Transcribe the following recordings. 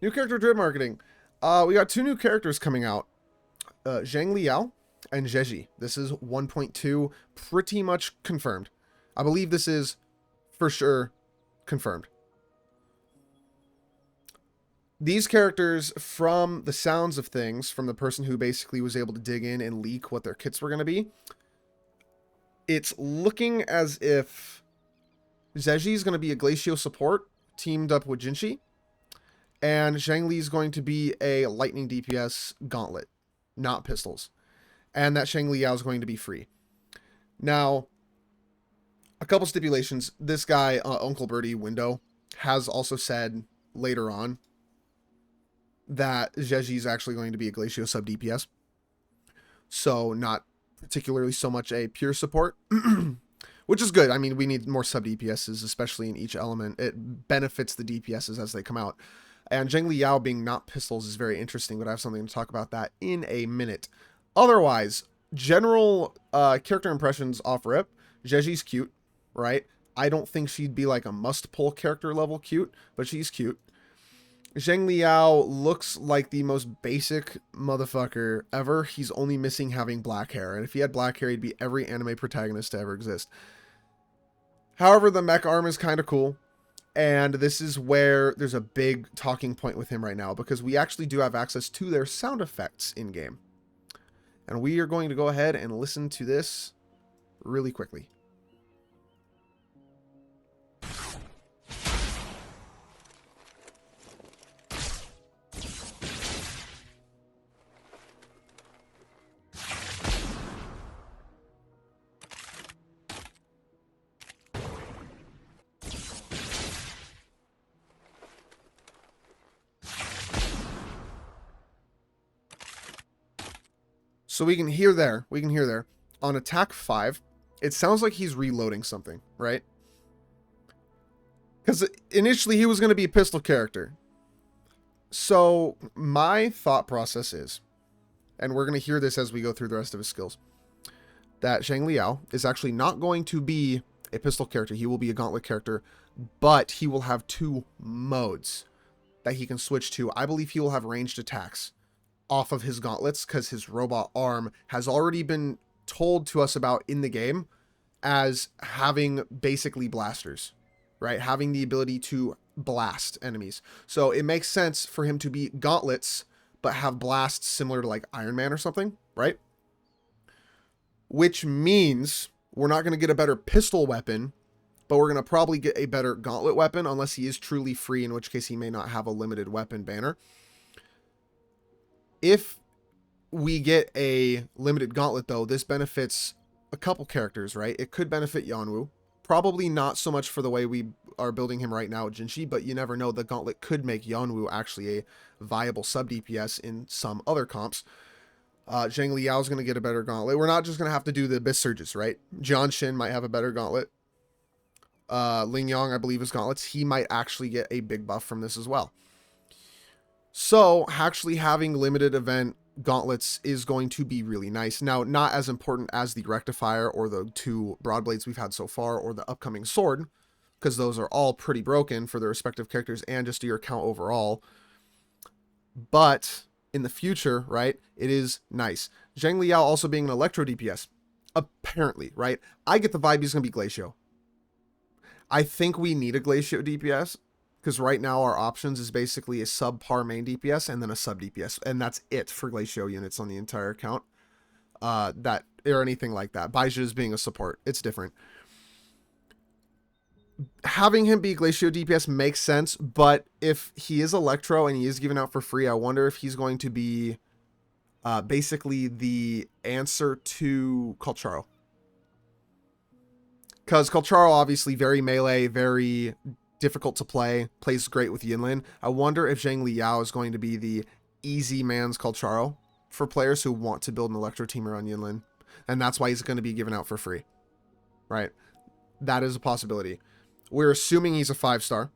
New character drip marketing. We got two new characters coming out. Zhang Liao and Jeji. This is 1.2, pretty much confirmed. I believe this is for sure confirmed. These characters, from the sounds of things, from the person who basically was able to dig in and leak what their kits were going to be, it's looking as if Zeji is going to be a Glacio support teamed up with Jinshi, and Zhangli is going to be a lightning DPS gauntlet, not pistols, and that Shang Liao is going to be free. Now, a couple stipulations. This guy, Uncle Birdie Window, has also said later on that Jeji is actually going to be a Glacio sub DPS. So not particularly so much a pure support, which is good. I mean, we need more sub DPSs, especially in each element. It benefits the DPSs as they come out. And Zhang Liao being not pistols is very interesting, but I have something to talk about that in a minute. Otherwise, general character impressions off rip. Jeji's cute, right? I don't think she'd be like a must-pull character level cute, but she's cute. Zhang Liao looks like the most basic motherfucker ever. He's only missing having black hair. And if he had black hair, he'd be every anime protagonist to ever exist. However, the mech arm is kind of cool. And this is where there's a big talking point with him right now, because we actually do have access to their sound effects in-game. And we are going to go ahead and listen to this really quickly. So we can hear there, on attack 5, it sounds like he's reloading something, right? Because initially he was going to be a pistol character. So my thought process is, and we're going to hear this as we go through the rest of his skills, that Zhang Liao is actually not going to be a pistol character. He will be a gauntlet character, but he will have two modes that he can switch to. I believe he will have ranged attacks off of his gauntlets, because his robot arm has already been told to us about in the game as having basically blasters, right? Having the ability to blast enemies. So it makes sense for him to be gauntlets, but have blasts similar to like Iron Man or something, right? Which means we're not going to get a better pistol weapon, but we're going to probably get a better gauntlet weapon, unless he is truly free, in which case he may not have a limited weapon banner. If we get a limited gauntlet, though, this benefits a couple characters, right? It could benefit Yanwu. Probably not so much for the way we are building him right now at Jinshi, but you never know. The gauntlet could make Yanwu actually a viable sub-DPS in some other comps. Zhang Liao is going to get a better gauntlet. We're not just going to have to do the Abyss Surges, right? Jian Shin might have a better gauntlet. Ling Yong, I believe, is gauntlets. He might actually get a big buff from this as well. So actually having limited event gauntlets is going to be really nice. Now, not as important as the Rectifier or the two Broadblades we've had so far, or the upcoming Sword, because those are all pretty broken for their respective characters and just your count overall. But in the future, right, it is nice. Zhang Liao also being an Electro DPS, apparently, right? I get the vibe he's going to be Glacio. I think we need a Glacio DPS, because right now our options is basically a subpar main DPS and then a sub DPS, and that's it for Glacio units on the entire account. That or anything like that. Baizhi is being a support. It's different. Having him be Glacio DPS makes sense, but if he is Electro and he is given out for free, I wonder if he's going to be basically the answer to Colcharo. Because Colcharo, obviously very melee, very difficult to play, plays great with Yinlin. I wonder if Zhang Liao is going to be the easy man's Colcharo for players who want to build an Electro team around Yinlin. And that's why he's going to be given out for free, right? That is a possibility. We're assuming he's a 5-star.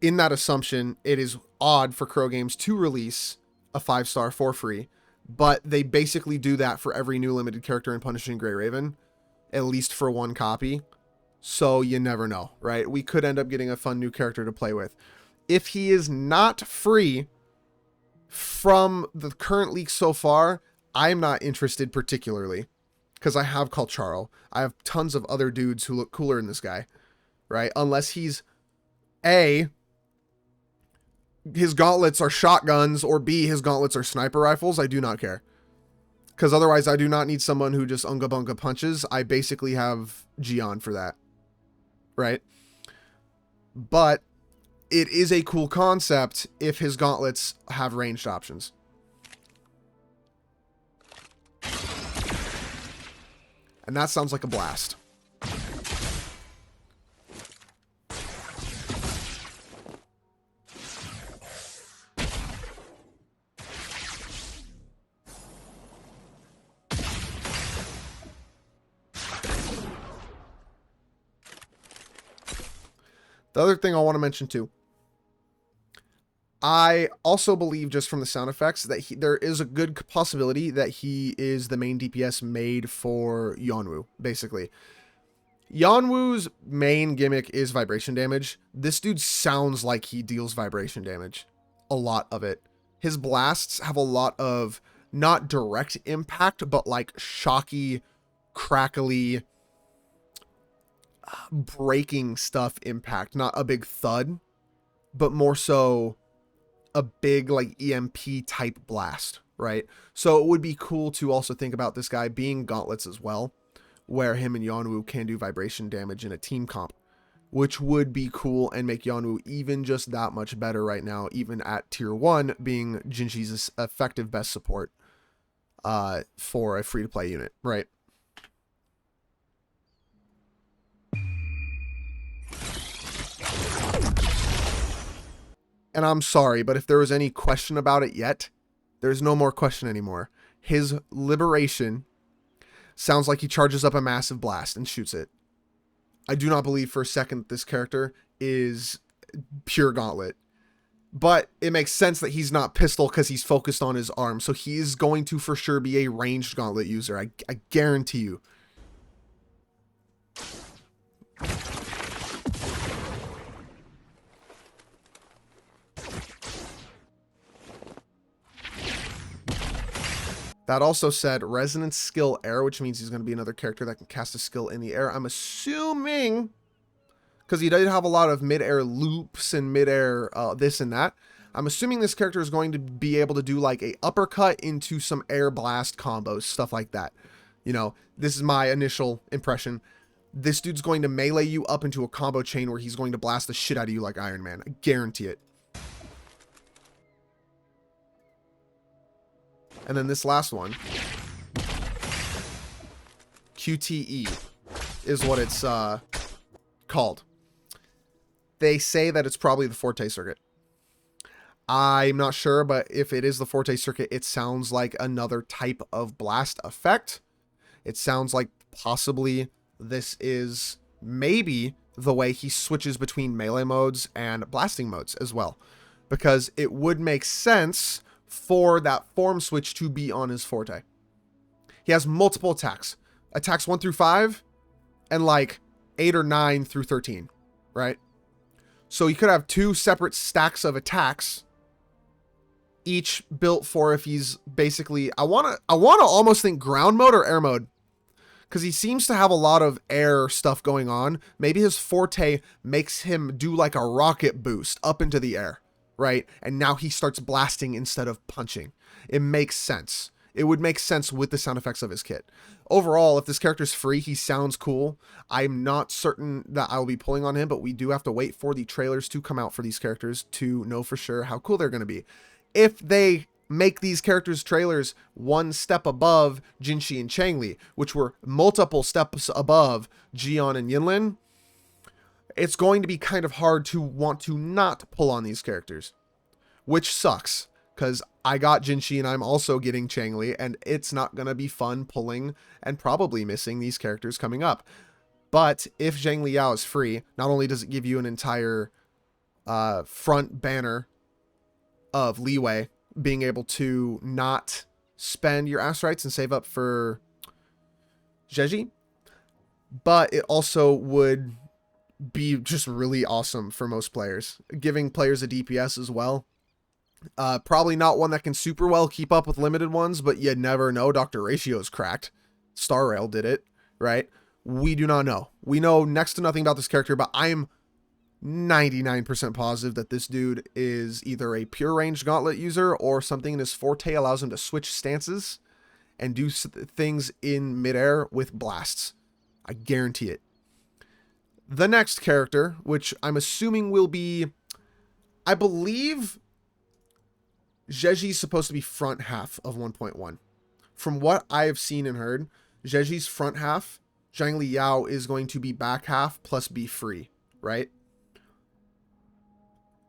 In that assumption, it is odd for Crow Games to release a 5-star for free, but they basically do that for every new limited character in Punishing Grey Raven, at least for one copy. So you never know, right? We could end up getting a fun new character to play with. If he is not free from the current leaks so far, I'm not interested particularly, because I have Kalcharo. I have tons of other dudes who look cooler than this guy, right? Unless he's A, his gauntlets are shotguns, or B, his gauntlets are sniper rifles. I do not care. Because otherwise, I do not need someone who just unga bunga punches. I basically have Gion for that, right? But it is a cool concept if his gauntlets have ranged options. And that sounds like a blast. The other thing I want to mention too, I also believe, just from the sound effects, that there is a good possibility that he is the main DPS made for Yonwoo, basically. Yonwoo's main gimmick is vibration damage. This dude sounds like he deals vibration damage. A lot of it. His blasts have a lot of, not direct impact, but like shocky, crackly, breaking stuff impact. Not a big thud, but more so a big like EMP type blast, right? So it would be cool to also think about this guy being gauntlets as well, where him and Yonwoo can do vibration damage in a team comp, which would be cool and make Yonwoo even just that much better right now, even at tier 1, being Jinshi's effective best support for a free-to-play unit, right? And I'm sorry, but if there was any question about it yet, there's no more question anymore. His liberation sounds like he charges up a massive blast and shoots it. I do not believe for a second this character is pure gauntlet. But it makes sense that he's not pistol because he's focused on his arm. So he is going to for sure be a ranged gauntlet user. I guarantee you. That also said resonance skill air, which means he's going to be another character that can cast a skill in the air. I'm assuming, because he did have a lot of mid-air loops and mid-air this and that, I'm assuming this character is going to be able to do like a uppercut into some air blast combos, stuff like that. You know, this is my initial impression. This dude's going to melee you up into a combo chain where he's going to blast the shit out of you like Iron Man. I guarantee it. And then this last one, QTE, is what it's called. They say that it's probably the Forte circuit. I'm not sure, but if it is the Forte circuit, it sounds like another type of blast effect. It sounds like possibly this is maybe the way he switches between melee modes and blasting modes as well. Because it would make sense for that form switch to be on his Forte. He has multiple attacks. Attacks 1 through 5 and like 8 or 9 through 13, right? So you could have 2 separate stacks of attacks, each built for if he's basically, I want to almost think ground mode or air mode, because he seems to have a lot of air stuff going on. Maybe his Forte makes him do like a rocket boost up into the air, right? And now he starts blasting instead of punching. It makes sense. It would make sense with the sound effects of his kit. Overall, if this character's free, he sounds cool. I'm not certain that I will be pulling on him, but we do have to wait for the trailers to come out for these characters to know for sure how cool they're going to be. If they make these characters' trailers one step above Jinshi and Changli, which were multiple steps above Gion and Yinlin, it's going to be kind of hard to want to not pull on these characters, which sucks, because I got Jinshi and I'm also getting Changli, and it's not going to be fun pulling and probably missing these characters coming up. But if Zhang Liao is free, not only does it give you an entire front banner of leeway, being able to not spend your ass rights and save up for Jeji, but it also would be just really awesome for most players, giving players a DPS as well. Probably not one that can super well keep up with limited ones, but you never know. Dr. Ratio's cracked. Star Rail did it, right? We do not know. We know next to nothing about this character, but I am 99% positive that this dude is either a pure range gauntlet user or something in his forte allows him to switch stances and do things in midair with blasts. I guarantee it. The next character, which I'm assuming will be, I believe Zheji's supposed to be front half of 1.1. From what I have seen and heard, Zheji's front half, Zhang Liao is going to be back half plus be free, right?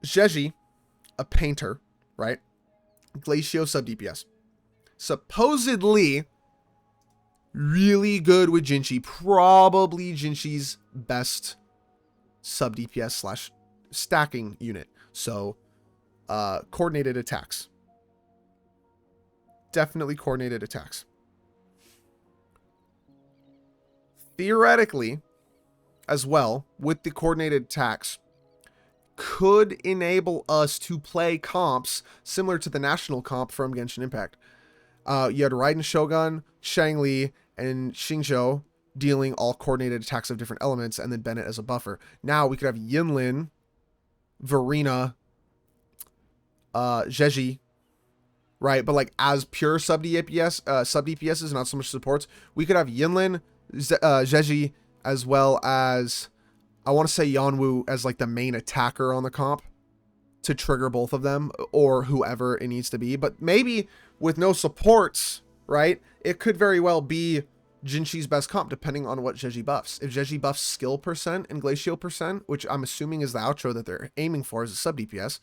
Zheji, a painter, right? Glacio sub DPS. Supposedly really good with Jinshi. Probably Jinshi's best sub DPS slash stacking unit. So, coordinated attacks. Definitely coordinated attacks. Theoretically, as well, with the coordinated attacks, could enable us to play comps similar to the national comp from Genshin Impact. You had Raiden Shogun, Shangli, and Xingzhou dealing all coordinated attacks of different elements, and then Bennett as a buffer. Now we could have Yinlin, Verena, Zheji, right? But like as pure sub DPSs, not so much supports. We could have Yinlin, Zheji, as well as, I want to say Yanwu as like the main attacker on the comp to trigger both of them, or whoever it needs to be. But maybe with no supports, right? It could very well be Jinshi's best comp, depending on what Zheji buffs. If Zheji buffs skill percent and glacial percent, which I'm assuming is the outro that they're aiming for as a sub DPS,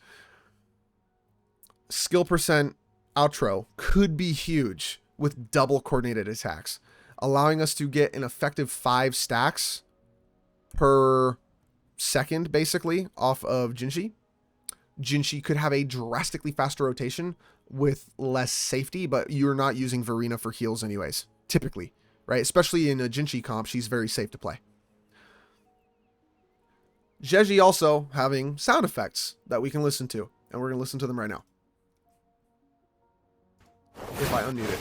skill percent outro could be huge with double coordinated attacks, allowing us to get an effective 5 stacks per second, basically, off of Jinshi. Jinshi could have a drastically faster rotation with less safety, but you're not using Verena for heals anyways, typically, right? Especially in a Jinshi comp, she's very safe to play. Zheji also having sound effects that we can listen to, and we're going to listen to them right now. If I unmute it.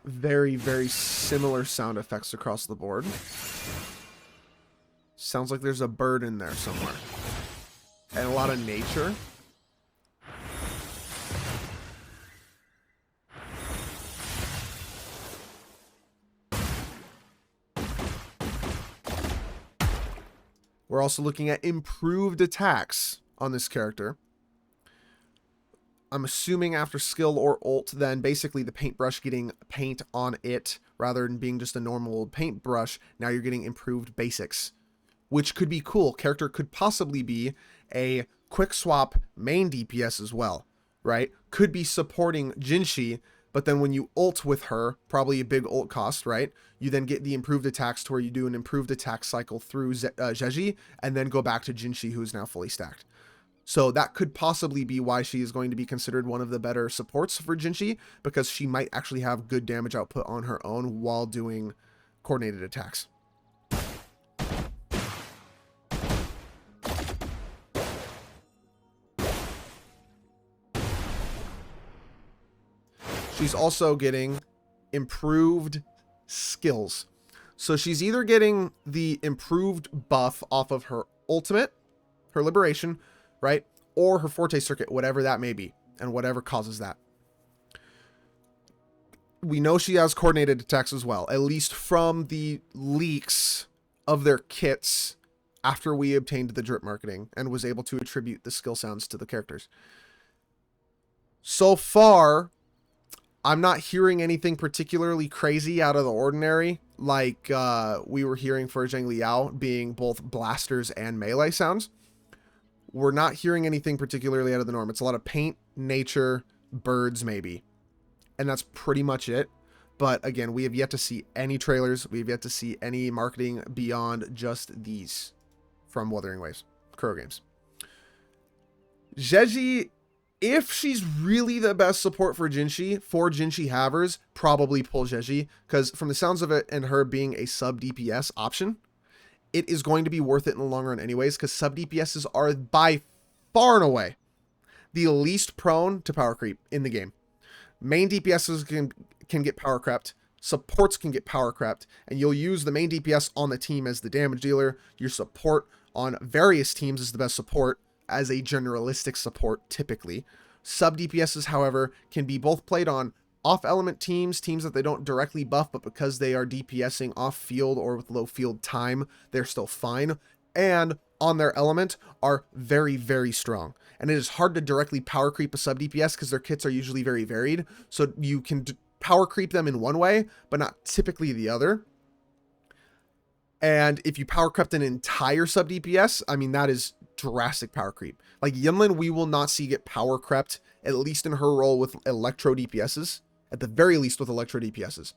Very, very similar sound effects across the board. Sounds like there's a bird in there somewhere. And a lot of nature. We're also looking at improved attacks on this character. I'm assuming after skill or ult, then basically the paintbrush getting paint on it rather than being just a normal paintbrush. Now you're getting improved basics, which could be cool. Character could possibly be a quick swap main DPS as well, right? Could be supporting Jinshi, but then when you ult with her, probably a big ult cost, right? You then get the improved attacks to where you do an improved attack cycle through Zheji and then go back to Jinshi, who is now fully stacked. So that could possibly be why she is going to be considered one of the better supports for Jinshi, because she might actually have good damage output on her own while doing coordinated attacks. She's also getting improved skills. So she's either getting the improved buff off of her ultimate, her liberation, right? Or her forte circuit, whatever that may be, and whatever causes that. We know she has coordinated attacks as well, at least from the leaks of their kits after we obtained the drip marketing and was able to attribute the skill sounds to the characters. So far, I'm not hearing anything particularly crazy out of the ordinary, like we were hearing for Zhang Liao being both blasters and melee sounds. We're not hearing anything particularly out of the norm. It's a lot of paint, nature, birds maybe. And that's pretty much it. But again, we have yet to see any trailers. We have yet to see any marketing beyond just these from Wuthering Waves, Kuro Games. Jeji, if she's really the best support for Jinshi havers, probably pull Jeji, because from the sounds of it and her being a sub DPS option, it is going to be worth it in the long run anyways, because sub DPSs are by far and away the least prone to power creep in the game. Main DPSs can get power crept, supports can get power crept, and you'll use the main DPS on the team as the damage dealer. Your support on various teams is the best support as a generalistic support typically. Sub DPSs, however, can be both played on off-element teams that they don't directly buff, but because they are DPSing off-field or with low field time, they're still fine. And on their element are very, very strong. And it is hard to directly power creep a sub DPS because their kits are usually very varied. So you can power creep them in one way, but not typically the other. And if you power crept an entire sub DPS, I mean, that is drastic power creep. Like Yinlin, we will not see get power crept, at least in her role with Electro DPSs, at the very least with Electro DPSs,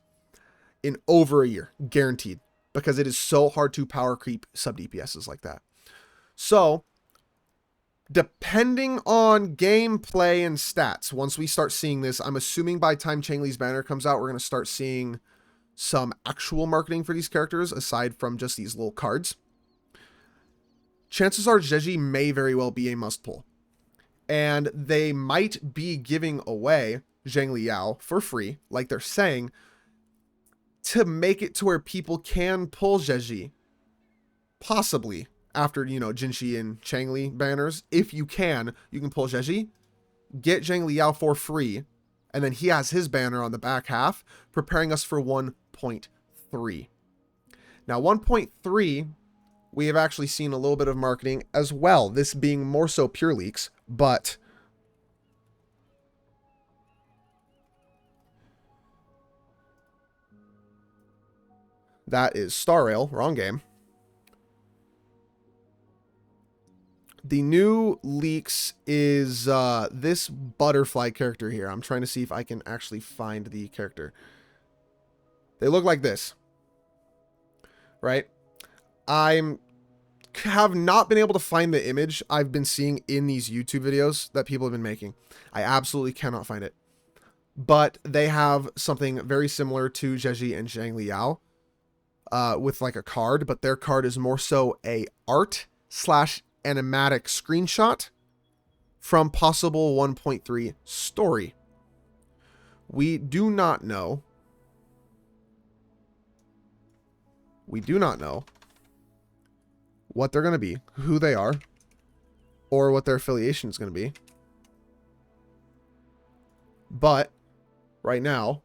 in over a year, guaranteed, because it is so hard to power creep sub DPSs like that. So, depending on gameplay and stats, once we start seeing this, I'm assuming by time Changli's banner comes out, we're going to start seeing some actual marketing for these characters, aside from just these little cards. Chances are Jeji may very well be a must pull. And they might be giving away Zhang Liao for free, like they're saying, to make it to where people can pull Jeji. Possibly after, you know, Jinshi and Changli banners. If you can pull Jeji, get Zhang Liao for free, and then he has his banner on the back half, preparing us for 1.3. Now, 1.3, we have actually seen a little bit of marketing as well, this being more so pure leaks, but that is Star Rail, wrong game. The new leaks is this butterfly character here. I'm trying to see if I can actually find the character. They look like this, right? I have not been able to find the image I've been seeing in these YouTube videos that people have been making. I absolutely cannot find it. But they have something very similar to Jeji and Zhang Liao with like a card, but their card is more so a art / animatic screenshot from possible 1.3 story. We do not know. We do not know what they're going to be, who they are, or what their affiliation is going to be. But right now,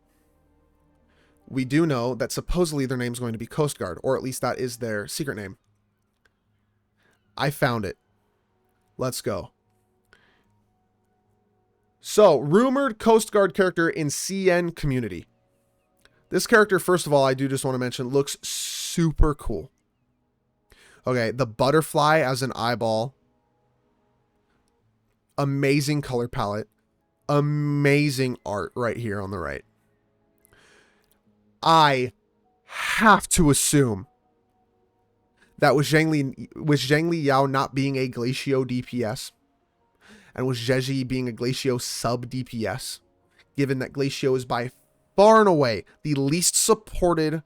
we do know that supposedly their name is going to be Coast Guard, or at least that is their secret name. I found it. Let's go. So, rumored Coast Guard character in CN community. This character, first of all, I do just want to mention, looks super cool. Okay, the butterfly as an eyeball. Amazing color palette. Amazing art right here on the right. I have to assume that with Zhang Liao not being a Glacio DPS, and with Jeji being a Glacio sub DPS, given that Glacio is by far and away the least supported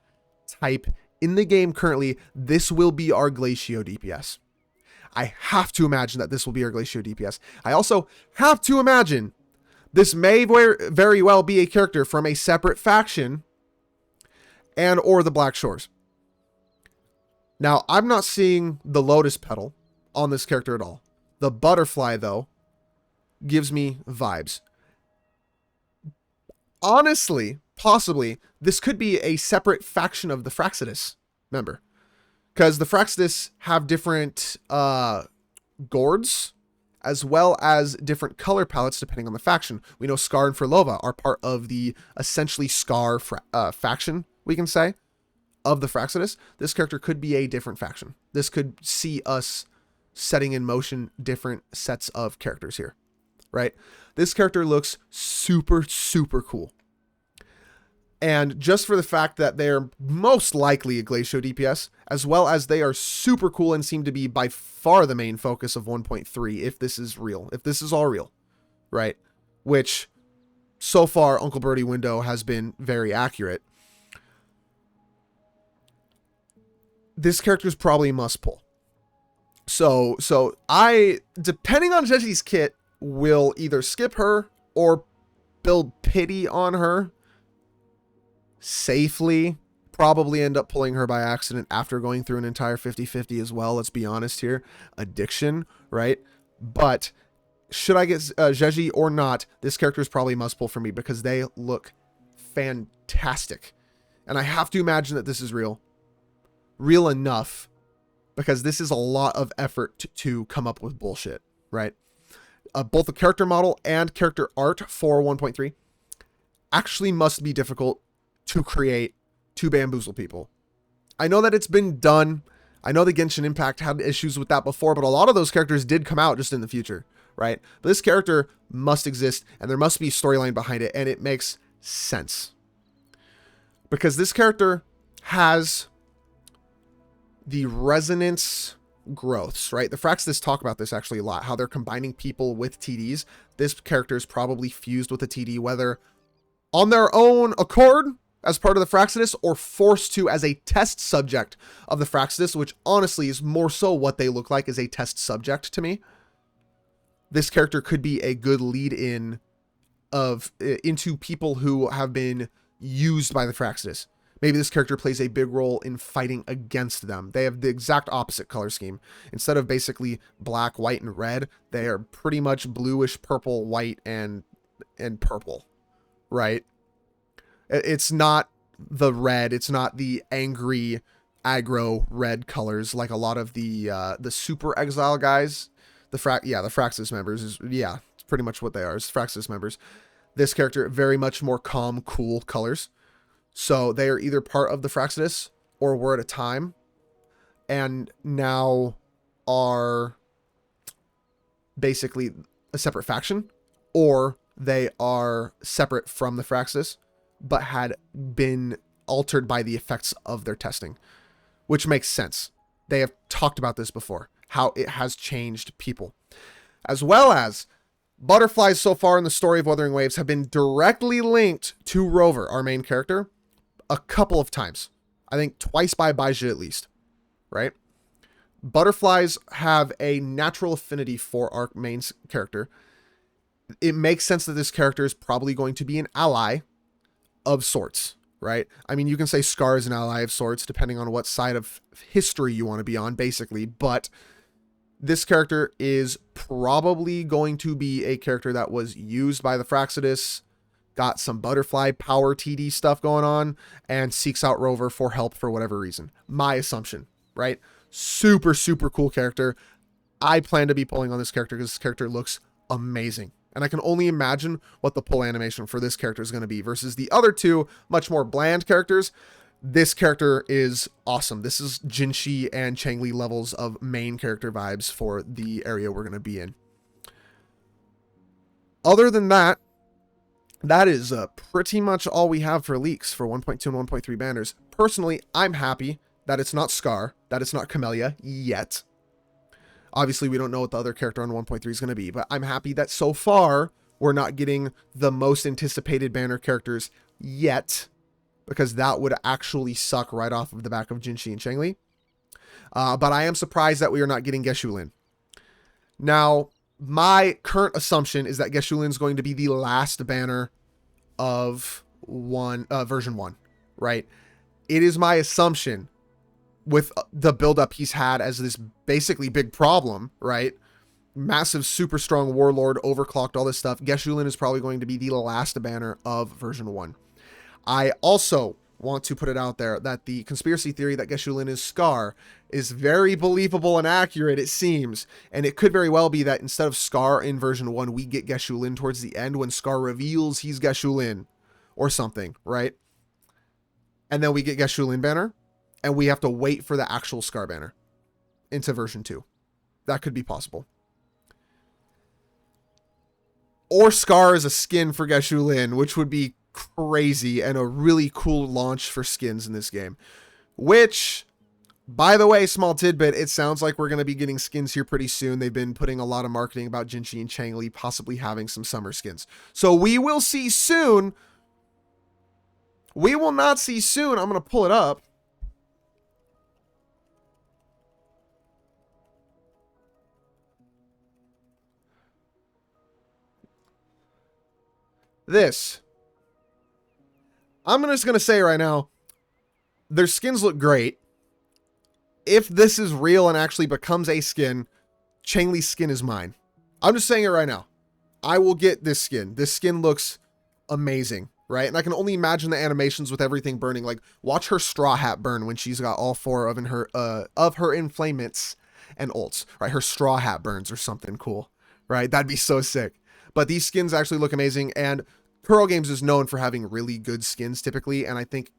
type in the game currently, this will be our Glacio DPS. I have to imagine that this will be our Glacio DPS. I also have to imagine this may very well be a character from a separate faction and or the Black Shores. Now, I'm not seeing the lotus petal on this character at all. The butterfly, though, gives me vibes. Honestly, possibly, this could be a separate faction of the Fraxidus member. Because the Fraxidus have different gourds, as well as different color palettes depending on the faction. We know Scar and Furlova are part of the essentially Scar faction, we can say, of the Fraxidus. This character could be a different faction. This could see us setting in motion different sets of characters here, right? This character looks super, super cool. And just for the fact that they're most likely a Glacio DPS, as well as they are super cool and seem to be by far the main focus of 1.3, if this is real, if this is all real, right? Which, so far, Uncle Birdie window has been very accurate. This character is probably a must pull. So I, depending on Jesse's kit, will either skip her or build pity on her safely, probably end up pulling her by accident after going through an entire 50-50 as well. Let's be honest here. Addiction, right? But should I get Jeji or not, this character is probably a must pull for me because they look fantastic. And I have to imagine that this is real. Real enough, because this is a lot of effort to come up with bullshit, right? Both the character model and character art for 1.3 actually must be difficult to create to bamboozle people. I know that it's been done. I know the Genshin Impact had issues with that before, but a lot of those characters did come out just in the future, right? But this character must exist, and there must be storyline behind it, and it makes sense. Because this character has the resonance growths, right? The Fraxis talk about this actually a lot, how they're combining people with TDs. This character is probably fused with a TD, whether on their own accord as part of the Fraxis or forced to as a test subject of the Fraxis, which honestly is more so what they look like as a test subject to me. This character could be a good lead in into people who have been used by the Fraxis. Maybe this character plays a big role in fighting against them. They have the exact opposite color scheme. Instead of basically black, white, and red, they are pretty much bluish, purple, white, and purple, right? It's not the red. It's not the angry, aggro red colors like a lot of the super exile guys. The Fraxis members it's pretty much what they are. It's Fraxis members. This character very much more calm, cool colors. So they are either part of the Fraxis or were at a time and now are basically a separate faction, or they are separate from the Fraxis but had been altered by the effects of their testing, which makes sense. They have talked about this before, how it has changed people. As well as butterflies so far in the story of Wuthering Waves have been directly linked to Rover, our main character, a couple of times. I think twice by Baizhi at least, right? Butterflies have a natural affinity for our main character. It makes sense that this character is probably going to be an ally of sorts, right? I mean, you can say Scar is an ally of sorts, depending on what side of history you want to be on, basically, but this character is probably going to be a character that was used by the Fraxidus, got some butterfly power TD stuff going on, and seeks out Rover for help for whatever reason. My assumption, right? Super, super cool character. I plan to be pulling on this character because this character looks amazing. And I can only imagine what the pull animation for this character is going to be versus the other two much more bland characters. This character is awesome. This is Jinshi and Changli levels of main character vibes for the area we're going to be in. Other than that, that is pretty much all we have for leaks for 1.2 and 1.3 banners. Personally, I'm happy that it's not Scar, that it's not Camellia yet. Obviously, we don't know what the other character on 1.3 is going to be, but I'm happy that so far we're not getting the most anticipated banner characters yet, because that would actually suck right off of the back of Jinshi and Changli. But I am surprised that we are not getting Geshulin. Now, my current assumption is that Geshulin is going to be the last banner of version 1, right? It is my assumption with the buildup he's had as this basically big problem, right? Massive, super strong warlord, overclocked, all this stuff. Geshulin is probably going to be the last banner of version 1. I also want to put it out there that the conspiracy theory that Geshulin is Scar is very believable and accurate, it seems. And it could very well be that instead of Scar in version 1, we get Geshulin towards the end when Scar reveals he's Geshulin or something, right? And then we get Geshulin banner, and we have to wait for the actual Scar banner into version 2. That could be possible. Or Scar is a skin for Geshulin, which would be crazy and a really cool launch for skins in this game. Which, by the way, small tidbit, it sounds like we're going to be getting skins here pretty soon. They've been putting a lot of marketing about Jinchi and Changli possibly having some summer skins. So we will see soon. We will not see soon. I'm going to pull it up. This. I'm just going to say right now, their skins look great. If this is real and actually becomes a skin, Changli's skin is mine. I'm just saying it right now. I will get this skin. This skin looks amazing, right? And I can only imagine the animations with everything burning. Like, watch her straw hat burn when she's got all 4 of her inflamements and ults, right? Her straw hat burns or something cool, right? That'd be so sick. But these skins actually look amazing, and Kuro Games is known for having really good skins typically, and I think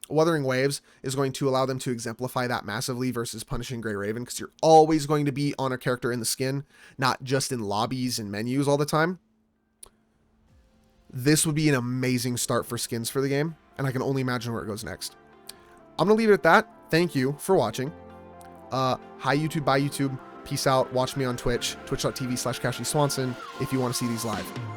Wuthering Waves is going to allow them to exemplify that massively versus Punishing Grey Raven, because you're always going to be on a character in the skin, not just in lobbies and menus all the time. This would be an amazing start for skins for the game, and I can only imagine where it goes next. I'm going to leave it at that. Thank you for watching. Hi YouTube, bye YouTube. Peace out. Watch me on Twitch, twitch.tv/CashySwanson if you want to see these live.